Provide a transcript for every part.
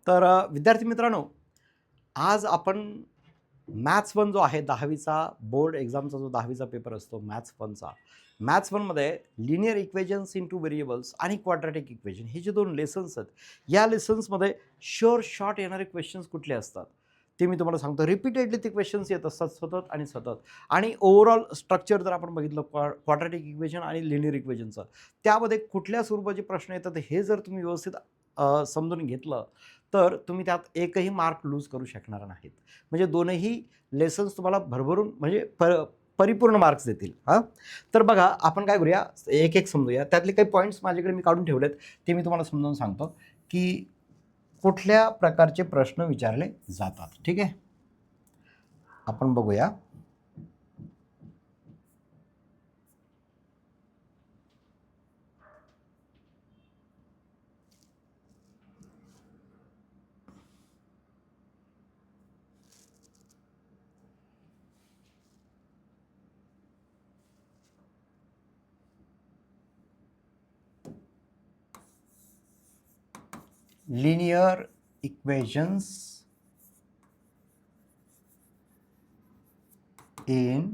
तर विद्यार्थी मित्रांनो, आज आपण मॅथ्स 1 जो आहे 10वीचा बोर्ड एक्झामचा जो 10वीचा पेपर असतो मॅथ्स 1चा. मॅथ्स 1मध्ये लिनियर इक्वेशन्स इंटू व्हेरिएबल्स आणि क्वाड्रॅटिक इक्वेशन हे जे 2 लेसन्स आहेत, या लेसन्समध्ये शुअर शॉर्ट येणारे क्वेश्चन्स कुठले असतात, ते मी तुम्हाला सांगतो. रिपीटेडली ते क्वेश्चन्स येत असतात सतत आणि सतत. आणि ओव्हरऑल स्ट्रक्चर जर आपण बघितलं क्वाड्रॅटिक इक्वेशन आणि लिनियर इक्वेशनचं, त्यामध्ये कुठल्या स्वरूपाचे प्रश्न येतात हे जर तुम्ही व्यवस्थित समजून घेतलं, तर तुम्ही त्यात एकही मार्क लूज करू शकणार नाहीत. म्हणजे दोनही लेसन्स तुम्हाला भरभरून म्हणजे परिपूर्ण मार्क्स देतील. हां, तर बघा आपण काय करूया, एक समजूया. त्यातले काही पॉईंट्स माझ्याकडे मी काढून ठेवलेत, ते मी तुम्हाला समजावून सांगतो की कुठल्या प्रकारचे प्रश्न विचारले जातात. ठीक आहे, आपण बघूया. Linear equations in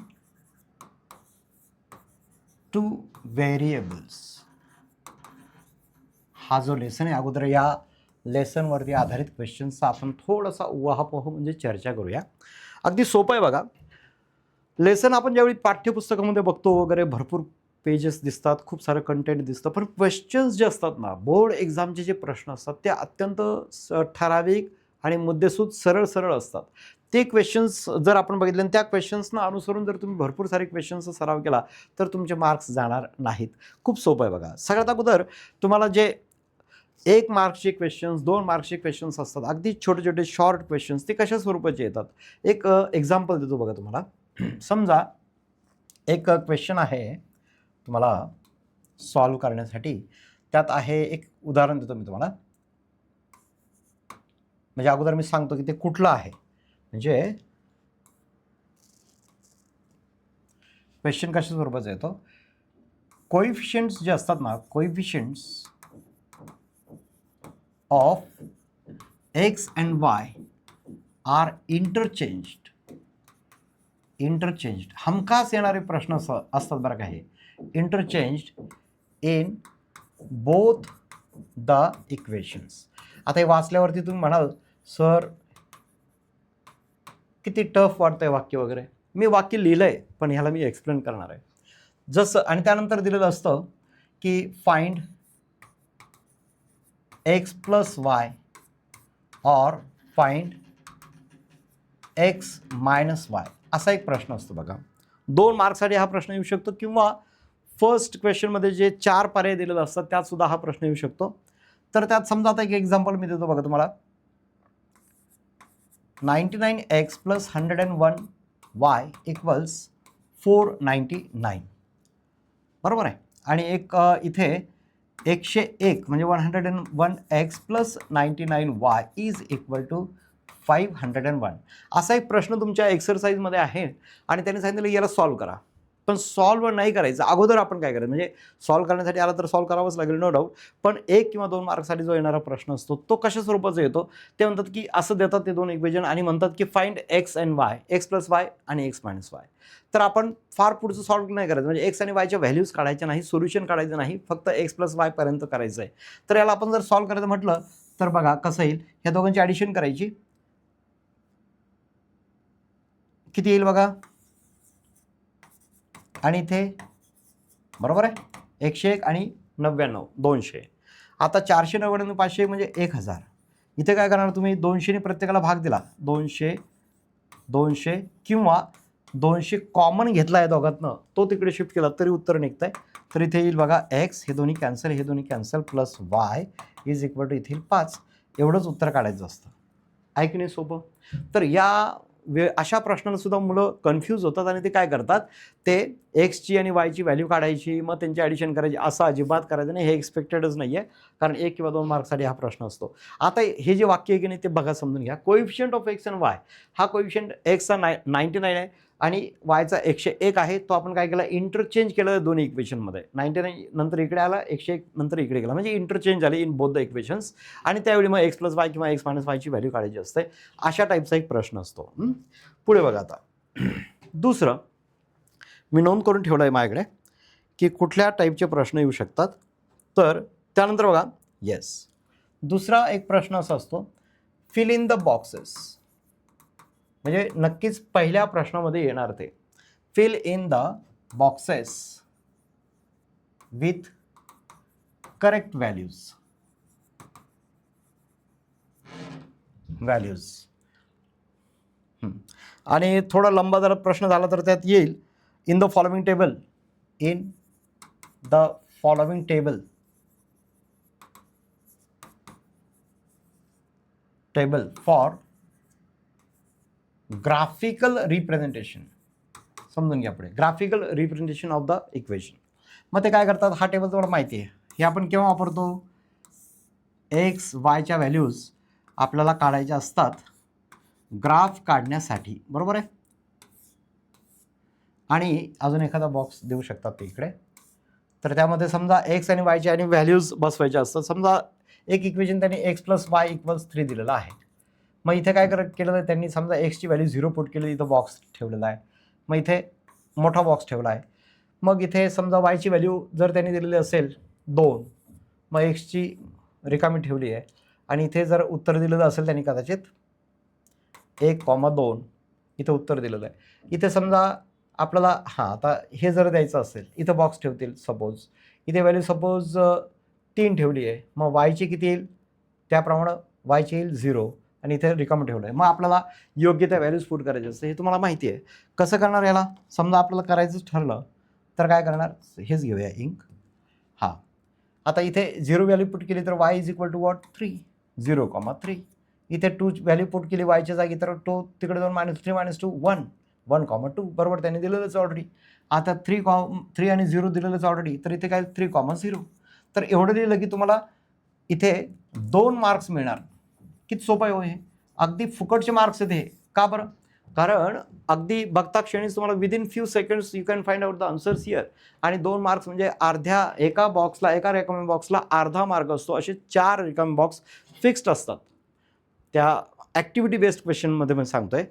two variables हा जो लेसन आहे, अगोदर या लेसनवरती आधारित क्वेश्चन्सचा आपण थोडासा उहापोह म्हणजे चर्चा करूया. अगदी सोपं आहे बघा. लेसन आपण ज्यावेळी पाठ्यपुस्तकामध्ये बघतो वगैरे भरपूर पेजेस दिसतात, खूप सारं कंटेंट दिसतं, पण क्वेश्चन्स जे असतात ना, बोर्ड एक्झामचे जे प्रश्न असतात ते अत्यंत ठराविक आणि मुद्देसूद सरळ सरळ असतात. ते क्वेश्चन्स जर आपण बघितले आणि त्या क्वेश्चन्सना अनुसरून जर तुम्ही भरपूर सारे क्वेश्चन्सचा सराव केला तर तुमचे मार्क्स जाणार नाहीत. खूप सोपं आहे बघा. सगळ्यात अगोदर तुम्हाला जे 1 मार्क्सचे क्वेश्चन्स, 2 मार्क्सचे क्वेश्चन्स असतात, अगदी छोटे छोटे शॉर्ट क्वेश्चन्स, ते कशा स्वरूपाचे येतात. एक एक्झाम्पल देतो बघा तुम्हाला. समजा एक क्वेश्चन आहे तुम्हाला सॉल्व करण्यासाठी. त्यात आहे एक उदाहरण देतो मी तुम्हाला. म्हणजे अगोदर मी सांगतो की ते कुठलं आहे. म्हणजे क्वेश्चन कशा स्वरूपाचा येतो, कोएफिशियंट्स जे असतात ना, coefficients of x and y are interchanged. हमखास येणारे प्रश्न असतात बरं का हे. Interchanged in both the equations. आता हे वाचल्यावरती तुम्ही म्हणाल सर किती टफ वाटतंय वाक्य वगैरे. मी वाक्य लिहिलं आहे, पण ह्याला मी एक्सप्लेन करणार आहे. जसं आणि त्यानंतर दिलेलं असतं की find x plus y or find x minus Y, असा एक प्रश्न असतो बघा. 2 मार्क्ससाठी हा प्रश्न येऊ शकतो, किंवा फर्स्ट क्वेश्चनमध्ये जे 4 पर्याय दिलेले असतात त्यात सुद्धा हा प्रश्न येऊ शकतो. तर त्यात समजा आता एक एक्झाम्पल मी देतो बघा तुम्हाला. 99x प्लस 101y इक्वल्स 499, बरोबर आहे. आणि एक इथे 101 म्हणजे 101x plus 99y is equal to 501, असा एक प्रश्न तुमच्या एक्सरसाइजमध्ये आहे. आणि त्यांनी सांगितलं याला सॉल्व करा. पण सॉल्व नाही करायचं, अगोदर आपण काय करायचं, म्हणजे सॉल्व करण्यासाठी आला तर सॉल्व करावंच लागेल, नो डाऊट. पण 1 किंवा 2 मार्क्ससाठी जो येणारा प्रश्न असतो तो कशा स्वरूपाचा येतो, ते म्हणतात की असं देतात ते 2 इक्वेशन आणि म्हणतात की find x and Y, x plus y आणि एक्स मायनस वाय. तर आपण फार पुढचं सॉल्व नाही करायचं, म्हणजे एक्स आणि वायच्या व्हॅल्यूज काढायच्या नाही, सोल्युशन काढायचं नाही, फक्त एक्स प्लस वाय पर्यंत करायचं आहे. तर याला आपण जर सॉल्व करायचं म्हटलं तर बघा कसं येईल. ह्या दोघांची ॲडिशन करायची, किती येईल बघा. आणि इथे बरोबर आहे 101 आणि 99 200. आता 499 500 म्हणजे 1000. इथे काय करणार तुम्ही, 200ने प्रत्येकाला भाग दिला, 200 200 किंवा 200 कॉमन घेतला आहे दोघांतनं, तो तिकडे शिफ्ट केला तरी उत्तर निघतंय. तर इथे येईल बघा एक्स, हे दोन्ही कॅन्सल, हे दोन्ही cancel, plus y is equal to इथे 5. एवढंच उत्तर काढायचं असतं. आहे की नाही सोपं. तर या अशा प्रश्नांना सुद्धा मुलं कन्फ्यूज होतात आणि ते काय करतात, ते एक्सची आणि वायची व्हॅल्यू काढायची, मग त्यांची ॲडिशन करायची, असं अजिबात करायचं नाही. हे एक्सपेक्टेडच नाही आहे, कारण 1 किंवा 2 मार्क्ससाठी हा प्रश्न असतो. आता हे जे वाक्य आहे की नाही ते बघा, समजून घ्या. Coefficient of x and Y, हा कोएफिशियंट एक्सचा 99 आहे आणि वायचा 101 आहे, तो आपण काय केला, इंटरचेंज केलं दोन्ही इक्वेशनमध्ये. 99 नंतर इकडे आला, 101 नंतर इकडे गेला, म्हणजे इंटरचेंज झाले इन बोथ द इक्वेशन्स. आणि त्यावेळी मग एक्स प्लस वाय किंवा एक्स मायनस वायची व्हॅल्यू काढायची असते. अशा टाईपचा एक प्रश्न असतो. पुढे बघा आता दुसरं मी नोंद करून ठेवलं आहे माझ्याकडे की कुठल्या टाईपचे प्रश्न येऊ शकतात. तर त्यानंतर बघा, येस, दुसरा एक प्रश्न असा असतो, फिल इन द बॉक्सेस. म्हणजे नक्कीच पहिल्या प्रश्नामध्ये येणार ते, fill in the boxes with correct values. आणि थोडा लंबा जर प्रश्न झाला तर त्यात येईल, in the following table, in the following table for graphical representation. समजून घ्या पुढे, graphical representation of the equation. मग ते काय करतात, हा टेबल तुम्हाला माहिती आहे, हे आपण केव्हा वापरतो, एक्स वायच्या व्हॅल्यूज आपल्याला काढायच्या असतात ग्राफ काढण्यासाठी, बरोबर आहे. आणि अजून एखादा बॉक्स देऊ शकतात ते इकडे. तर त्यामध्ये समजा एक्स आणि वायचे आणि व्हॅल्यूज बसवायच्या असतात. समजा एक इक्वेशन त्यांनी एक्स प्लस वाय इक्वल्स 3 दिलेलं आहे. मग इथे काय केलं त्यांनी, समजा एक्सची व्हॅल्यू 0 पुट केली, इथं बॉक्स ठेवलेला आहे. मग इथे मोठा बॉक्स ठेवला आहे. मग इथे समजा वायची व्हॅल्यू जर त्यांनी दिलेली असेल 2, मग एक्सची रिकामी ठेवली आहे. आणि इथे जर उत्तर दिलेलं असेल त्यांनी कदाचित 1,2 इथे उत्तर दिलेलं आहे. इथे समजा आपल्याला आता हे जर द्यायचं असेल, इथं बॉक्स ठेवतील सपोज, इथे व्हॅल्यू सपोज 3 ठेवली आहे. मग वायची किती येईल, त्याप्रमाणे वायची येईल 0 आणि इथे रिकामं ठेवलं आहे. मग आपल्याला योग्य त्या व्हॅल्यूज पुट करायचे असते, हे तुम्हाला माहिती आहे. कसं करणार याला, समजा आपल्याला करायचंच ठरलं तर काय करणार, हेच घेऊया इंक. आता इथे 0 व्हॅल्यू पुट केली तर y is equal to what, 3, 0,3. इथे 2 व्हॅल्यू पुट केली वायच्या जागी तर 2 तिकडे जाऊन -3 - 2 1, 1,2. बरोबर, त्यांनी दिलेलंच ऑलरेडी. आता 3 आणि 0 दिलेलंच ऑलरेडी, तर इथे काय 3,0. तर एवढं दिलं की तुम्हाला इथे 2 मार्क्स मिळणार. किती सोपं आहे हो हे, अगदी फुकटचे मार्क्स आहेत हे. का बरं, कारण अगदी बघता क्षणीच तुम्हाला within few seconds you can find out the answers here. आणि 2 मार्क्स म्हणजे एका रिकाम्या बॉक्सला अर्धा मार्क असतो. असे 4 रिकामे बॉक्स फिक्स्ड असतात. त्या ॲक्टिव्हिटी बेस्ड क्वेश्चनमध्ये मी सांगतोय,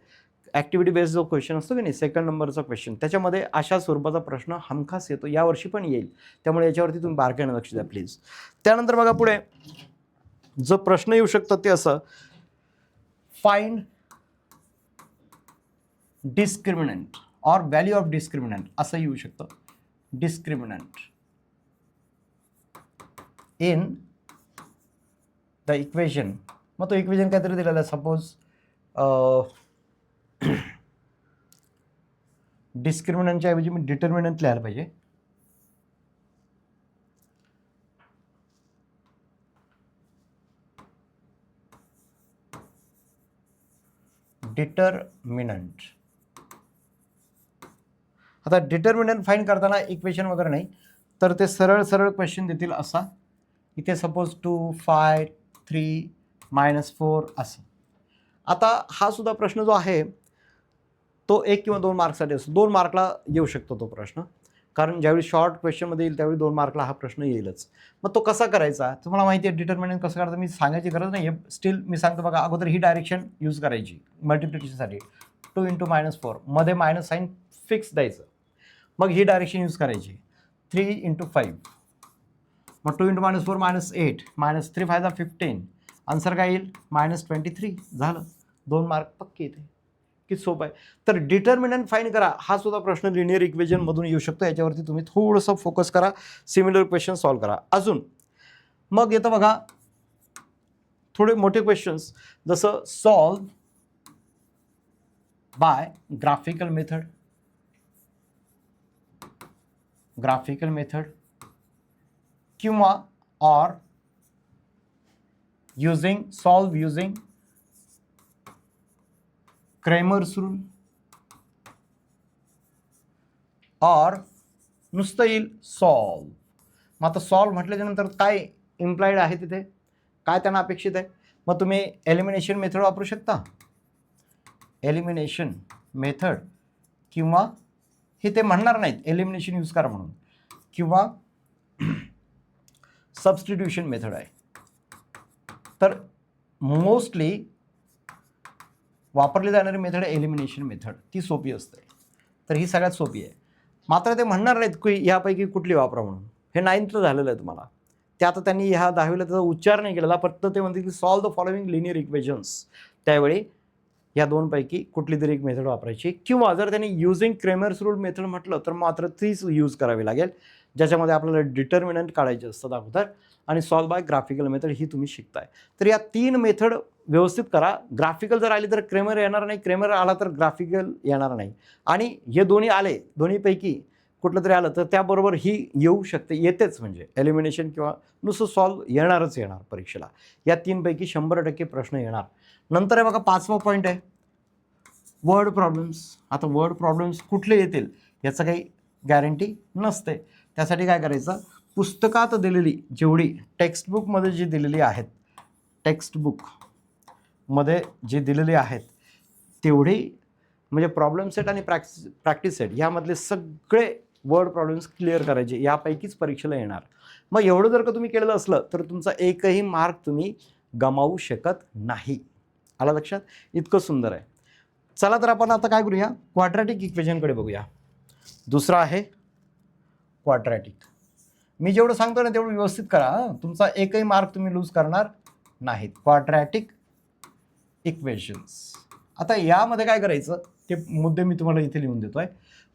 ॲक्टिव्हिटी बेस्ड जो क्वेश्चन असतो की नाही, सेकंड नंबरचा क्वेश्चन, त्याच्यामध्ये अशा स्वरूपाचा प्रश्न हमखास येतो. यावर्षी पण येईल, त्यामुळे याच्यावरती तुम्ही बारकाईने लक्ष द्या प्लीज. त्यानंतर बघा पुढे जो प्रश्न येऊ शकतो ते असं, find discriminant or value of discriminant असं येऊ शकतं. Discriminant in the equation. मग तो इक्वेशन काहीतरी दिलेला आहे, सपोज डिस्क्रिमिनंटच्या ऐवजी मी डिटर्मिनंट लिहायला पाहिजे. डिटर्मिनंट. आता डिटर्मिनंट फाइंड करताना इक्वेशन वगैरे नाही, तर ते सरळ क्वेश्चन देतील असा. इथे सपोज 2, 5, 3, -4 असं. आता हा सुद्धा प्रश्न जो आहे तो 1 किंवा 2 मार्क्ससाठी असतो. 2 मार्कला येऊ शकतो तो प्रश्न, कारण ज्यावेळी शॉर्ट क्वेश्चनमध्ये येईल त्यावेळी 2 मार्कला हा प्रश्न येईलच. मग तो कसा करायचा तुम्हाला माहिती आहे. डिटर्मिनंट कसं करायचं मी सांगायची गरज नाही आहे, स्टील मी सांगतो बघा. अगोदर ही डायरेक्शन यूज करायची मल्टिप्लिकेशनसाठी, 2 × -4 मध्ये मायनस साईन फिक्स द्यायचं. मग ही डायरेक्शन यूज करायची, 3 × 5, मग 2 × -4 -8, -3 × 5 = 15. आन्सर काय येईल, -23. झालं, 2 मार्क पक्के येते. किती सोपं आहे. तर डिटर्मिनंट फाइंड करा, हा सुद्धा प्रश्न लिनियर इक्वेशन मधून येऊ शकतो. याच्यावरती तुम्ही थोडंसं फोकस करा, सिमिलर क्वेश्चन सॉल्व करा. अजून मग येतं बघा थोडे मोठे क्वेश्चन्स, जसं सॉल्व बाय ग्राफिकल मेथड किंवा or solve using Cramer's rule, or नुसतं येईल सॉल्व. मग आता सॉल्व म्हटल्याच्यानंतर काय इम्प्लाइड आहे तिथे, काय त्यांना अपेक्षित आहे. मग तुम्ही एलिमिनेशन मेथड वापरू शकता. एलिमिनेशन मेथड किंवा हे ते म्हणणार नाहीत एलिमिनेशन यूज करा म्हणून, किंवा सबस्टिट्यूशन मेथड आहे. तर मोस्टली वापरली जाणारी मेथड आहे एलिमिनेशन मेथड. ती सोपी असते. तर ही सगळ्यात सोपी आहे. मात्र ते म्हणणार नाहीत की यापैकी कुठली वापरा म्हणून. हे 9th झालेलं आहे तुम्हाला. ते आता त्यांनी ह्या 10वीला त्याचा उच्चार नाही केलेला, फक्त ते म्हणते की solve the following linear equations. त्यावेळी या दोनपैकी कुठली तरी एक मेथड वापरायची, किंवा जर त्यांनी युजिंग क्रेमर्स रूल मेथड म्हटलं तर मात्र तीच यूज करावी लागेल, ज्याच्यामध्ये आपल्याला डिटर्मिनंट काढायचे असतात अगोदर, आणि सॉल्व बाय ग्राफिकल मेथड ही तुम्ही शिकताय. तर या 3 मेथड व्यवस्थित करा. ग्राफिकल जर आली तर क्रेमर येणार नाही, क्रेमर आला तर ग्राफिकल येणार नाही, आणि हे दोन्ही आले, दोन्हीपैकी कुठलं तरी आलं तर त्याबरोबर ही येऊ शकते, येतेच. म्हणजे एलिमिनेशन किंवा नुसतं सॉल्व येणारच येणार परीक्षेला. या 3पैकी 100% प्रश्न येणार. नंतर आहे बघा 5वा पॉईंट आहे वर्ड प्रॉब्लेम्स. आता वर्ड प्रॉब्लेम्स कुठले येतील याचं काही गॅरंटी नसते. त्यासाठी काय करायचं, पुस्तकात दिलेली जेवढी टेक्स्टबुकमध्ये जी दिलेली आहेत, टेक्स्टबुकमध्ये जे दिलेले आहेत तेवढी, म्हणजे प्रॉब्लेम सेट आणि प्रॅक्टिस सेट यामधले सगळे वर्ड प्रॉब्लेम्स क्लिअर करायचे, यापैकीच परीक्षेला येणार. मग एवढं जर का तुम्ही केलेलं असलं तर तुमचा एकही मार्क तुम्ही गमावू शकत नाही. आला लक्षात? इतकं सुंदर आहे. चला तर आपण आता काय करूया, क्वाड्रॅटिक इक्वेशनकडे बघूया. दुसरा आहे क्वाड्रॅटिक. मी जेवढं सांगतो ना तेवढं व्यवस्थित करा, तुमचा एकही मार्क तुम्ही लूज करणार नाहीत. Quadratic equations. आता यामध्ये काय करायचं ते मुद्दे मी तुम्हाला इथे लिहून देतोय.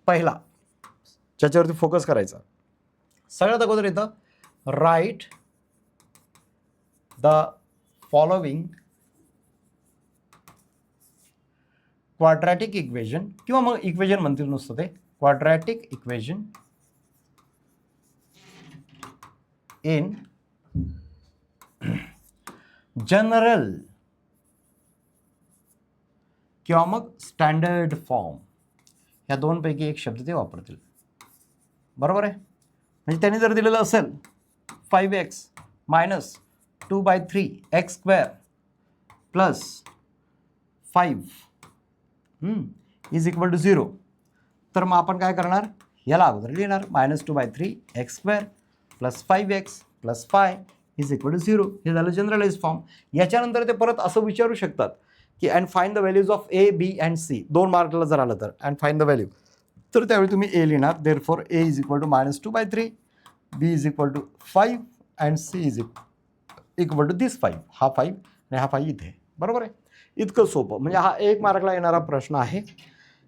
पहिला ज्याच्यावरती फोकस करायचा, सगळ्यात अगोदर येतं write the following quadratic equation, किंवा मग इक्वेशन म्हणतील नुसतं ते, क्वाड्रॅटिक इक्वेशन इन जनरल किंवा मग स्टँडर्ड फॉर्म. या दोनपैकी एक शब्द ते वापरतील. बरोबर आहे? म्हणजे त्यांनी जर दिलेलं असेल 5x minus 2/3 x square plus 5 is equal to 0, तर मग आपण काय करणार, याला अगोदर लिहिणार -2/3 x square plus 5x plus 5 is equal to 0. हे झालं जनरलाइज फॉर्म. याच्यानंतर ते परत असं विचारू शकतात की and find the values of A, B and C. 2 मार्कला जर आलं तर अँड फाइंड द व्हॅल्यू, तर त्यावेळी तुम्ही A लिहिणार. Therefore A is equal to -2/3, B is equal to 5 and C is equal to this 5. हा 5 आणि हा 5 इथे. बरोबर आहे? इतकं सोपं. म्हणजे हा 1 मार्कला येणारा प्रश्न आहे.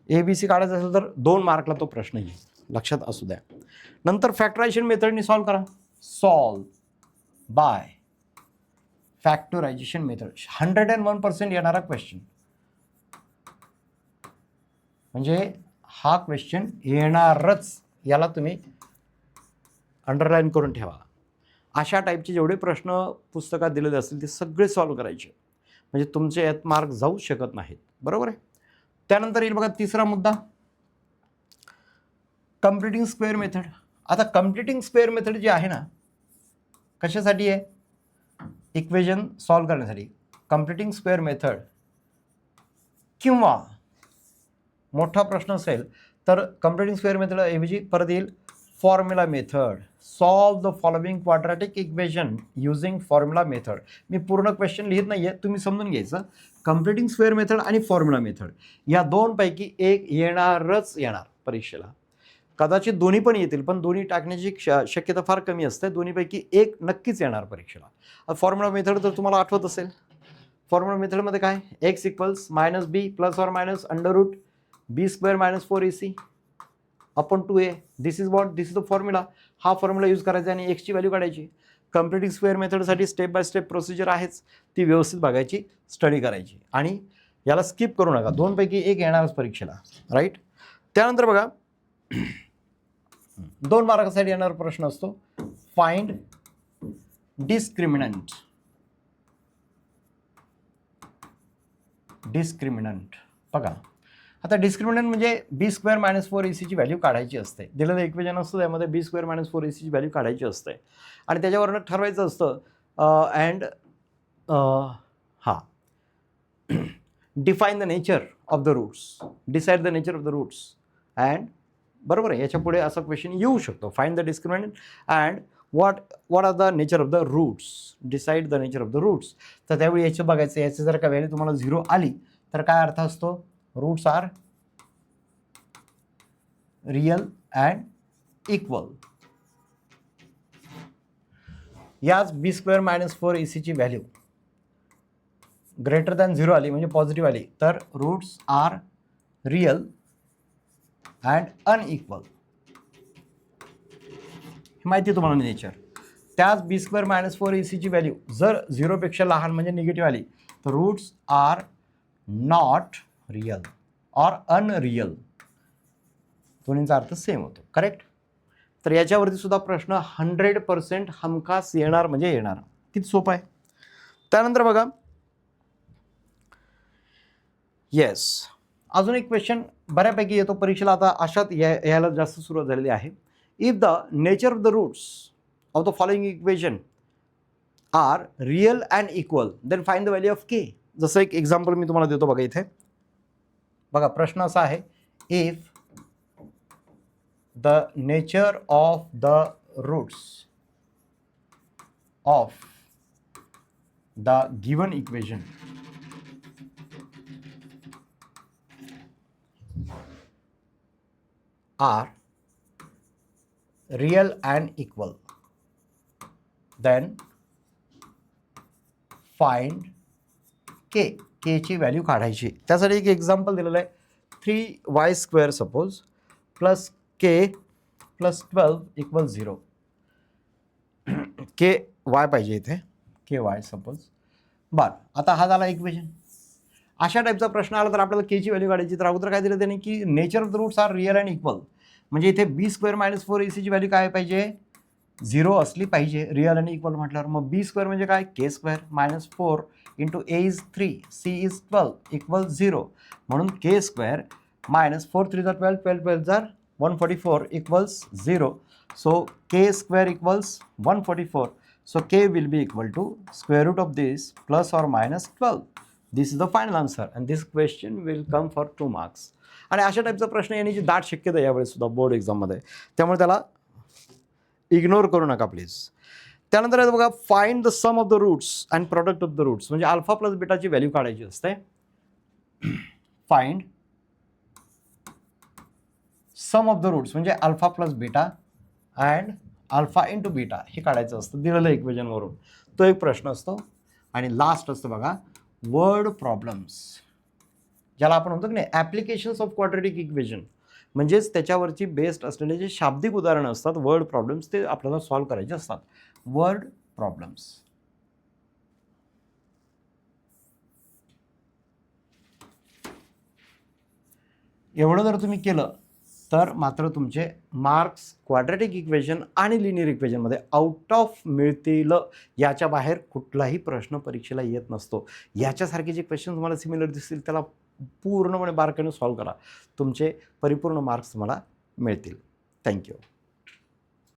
ABC काढायचा असेल तर 2 मार्कला तो प्रश्न येईल, लक्षात असू द्या. नंतर फॅक्टरायझेशन मेथडनी सॉल्व करा. Solve by factorisation method. 101% येणारा क्वेश्चन. म्हणजे हा क्वेश्चन येणारच, याला तुम्ही अंडरलाईन करून ठेवा. अशा टाईपचे जेवढे प्रश्न पुस्तकात दिलेले असतील ते सगळे सॉल्व करायचे, म्हणजे तुमचे यात मार्क जाऊ शकत नाहीत. बरोबर आहे? त्यानंतर येईल बघा तिसरा मुद्दा, कम्प्लिटिंग स्क्वेअर मेथड. आता कम्प्लिटिंग स्क्वेअर मेथड जी आहे ना, कशासाठी आहे, इक्वेशन सॉल्व करण्यासाठी. कम्प्लिटिंग स्क्वेअर मेथड, किंवा मोठा प्रश्न असेल तर कम्प्लिटिंग स्क्वेअर मेथड ऐवजी परत येईल formula method. Solve the following quadratic equation using formula method. मी पूर्ण क्वेश्चन लिहित नाही आहे, तुम्ही समजून घ्यायचं. कम्प्लिटिंग स्क्वेअर मेथड आणि फॉर्म्युला मेथड या दोनपैकी एक येणारच येणार परीक्षेला. कदाचित दोन्ही पण येतील, पण दोन्ही टाकण्याची शक्यता फार कमी असते. दोन्हीपैकी एक नक्कीच येणार परीक्षेला. फॉर्म्युला मेथड तर तुम्हाला आठवत असेल. फॉर्म्युला मेथडमध्ये काय, x equals -b plus or minus under root b square minus 4ac upon 2a. This is the formula. हा फॉर्म्युला यूज करायचा आणि एक्सची व्हॅल्यू काढायची. कम्प्लिटिंग स्क्वेअर मेथडसाठी स्टेप बाय स्टेप प्रोसिजर आहेच, ती व्यवस्थित बघायची, स्टडी करायची, आणि याला स्किप करू नका. दोनपैकी एक येणारच परीक्षेला. राईट? त्यानंतर बघा 2 मार्कासाठी येणारा प्रश्न असतो फाइंड डिस्क्रिमिनंट. डिस्क्रिमिनंट बघा, आता डिस्क्रिमिनंट म्हणजे b स्क्वेअर मायनस 4ac ची व्हॅल्यू काढायची असते. दिलेलं इक्वेशन असतं त्यामध्ये b स्क्वेअर मायनस 4ac ची व्हॅल्यू काढायची असते, आणि त्याच्यावरनं ठरवायचं असतं and define the nature of the roots. Decide the nature of the roots. And बरोबर आहे, याच्या पुढे असा क्वेश्चन येऊ शकतो. Find the discriminant and what are the nature of the roots, decide the nature of the roots. तर त्यावेळी याचं बघायचं, याची जर का व्हॅल्यू तुम्हाला 0 आली तर काय अर्थ असतो, roots are real and equal. याच b² - 4ac ची व्हॅल्यू ग्रेटर दॅन 0 आली म्हणजे पॉझिटिव्ह आली तर roots are real and unequal. माहिती तुम्हाला नेचर. त्याच b² - 4ac ची व्हॅल्यू जर 0 पेक्षा लहान म्हणजे निगेटिव्ह आली तर roots are not real or unreal. दोन्हींचा अर्थ सेम होतो. करेक्ट. तर याच्यावरती सुद्धा प्रश्न 100% हमखास येणार म्हणजे येणार. किती सोपं आहे. त्यानंतर बघा, येस, अजून एक क्वेश्चन बऱ्यापैकी येतो परीक्षेला. आता अशात यायला जास्त सुरुवात झालेली आहे. If the nature of the roots of the following equation are real and equal then find the value of k. जसं एक एक्झाम्पल मी तुम्हाला देतो बघा इथे. बघा प्रश्न असा आहे, if the nature of the roots of the given equation are real and equal then find k. केची व्हॅल्यू काढायची. त्यासाठी एक एक्झाम्पल दिलेलं आहे. 3y² suppose plus k plus 12 equal 0. K y पाहिजे इथे, के वाय सपोज. बरं, आता हा झाला इक्वेशन. अशा टाईपचा प्रश्न आला तर आपल्याला केची व्हॅल्यू काढायची. तर अगोदर काय दिलं त्याने की nature of the roots are real and equal. म्हणजे इथे b² - 4ac ची व्हॅल्यू काय पाहिजे, 0 असली पाहिजे रियल आणि इक्वल म्हटल्यावर. मग b² म्हणजे काय, k² - 4 into a is 3 c is 12 equal 0. म्हणून k² - 4 3 12 12 12 144 equals 0. So k² equals 144. So k will be equal to square root of this plus or minus 12. This is the final answer and this question will come for 2 marks. आणि अशा टाईपचा प्रश्न येण्याची दाट शक्यता आहे यावेळेस सुद्धा बोर्ड एक्झाममध्ये. त्यामुळे त्याला इग्नोर करू नका प्लीज. त्यानंतर आहे बघा, find the sum of the roots and product of the roots. म्हणजे अल्फा प्लस बीटाची व्हॅल्यू काढायची असते. Find sum of the roots म्हणजे alpha plus beta and alpha into beta हे काढायचं असतं दिलेलं इक्वेशनवरून. तो एक प्रश्न असतो. आणि लास्ट असतं बघा, वर्ड प्रॉब्लेम्स, ज्याला आपण म्हणतो की नाही ॲप्लिकेशन्स ऑफ क्वाड्रॅटिक इक्वेशन. म्हणजेच त्याच्यावरची बेस्ड असलेले जे शाब्दिक उदाहरणं असतात वर्ड प्रॉब्लेम्स, ते आपल्याला सॉल्व करायचे असतात. Word problems. एवढं जर तुम्ही केलं तर मात्र तुमचे मार्क्स क्वाड्रॅटिक इक्वेशन आणि लिनियर इक्वेशनमध्ये आउट ऑफ मिळतील. याच्या बाहेर कुठलाही प्रश्न परीक्षेला येत नसतो. याच्यासारखे जे क्वेश्चन तुम्हाला सिमिलर दिसतील त्याला पूर्णपणे बारकाईने सॉल्व करा. तुमचे परिपूर्ण मार्क्स तुम्हाला मिळतील. थँक्यू.